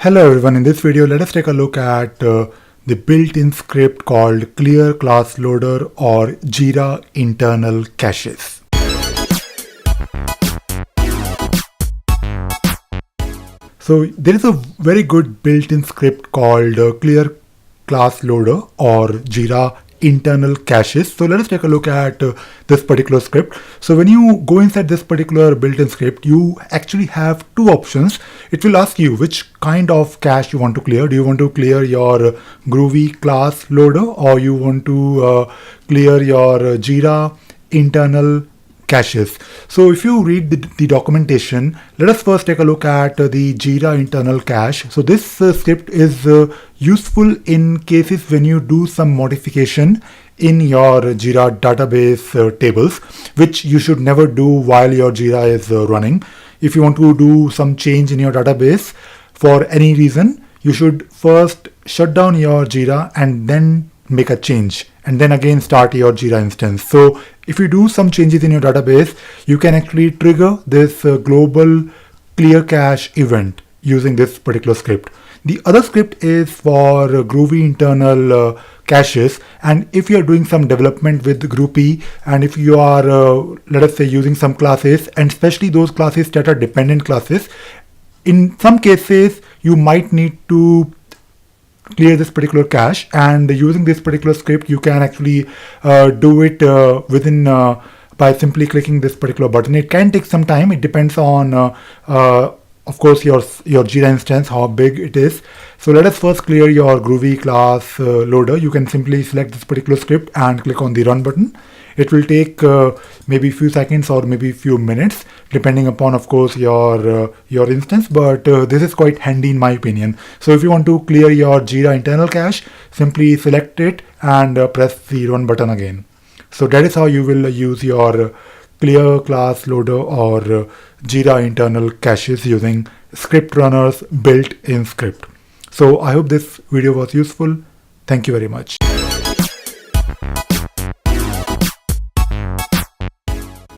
Hello everyone, in this video let us take a look at the built-in script called Clear Class Loader or Jira Internal Caches. So there is a very good built-in script called Clear Class Loader or Jira Internal Caches. So let us take a look at this particular script. So when you go inside this particular built-in script, you actually have two options. It will ask you which kind of cache you want to clear. Do you want to clear your Groovy class loader, or you want to clear your Jira internal caches? So if you read the documentation, let us first take a look at the Jira internal cache. So this script is useful in cases when you do some modification in your Jira database tables, which you should never do while your Jira is running. If you want to do some change in your database for any reason, you should first shut down your Jira and then make a change, and then again start your Jira instance. So if you do some changes in your database, you can actually trigger this global clear cache event using this particular script. The other script is for Groovy internal caches, and if you are doing some development with Groovy, and if you are let us say using some classes, and especially those classes that are dependent classes, in some cases you might need to clear this particular cache, and using this particular script you can actually do it within by simply clicking this particular button. It can take some time. It depends on of course your Jira instance, how big it is. So let us first clear your Groovy class loader. You can simply select this particular script and click on the run button. It will take maybe a few seconds or maybe a few minutes, depending upon, of course, your instance. But this is quite handy in my opinion. So if you want to clear your Jira internal cache, simply select it and press the run button again. So that is how you will use your Clear Class Loader or Jira internal caches using ScriptRunner's built-in script. So I hope this video was useful. Thank you very much.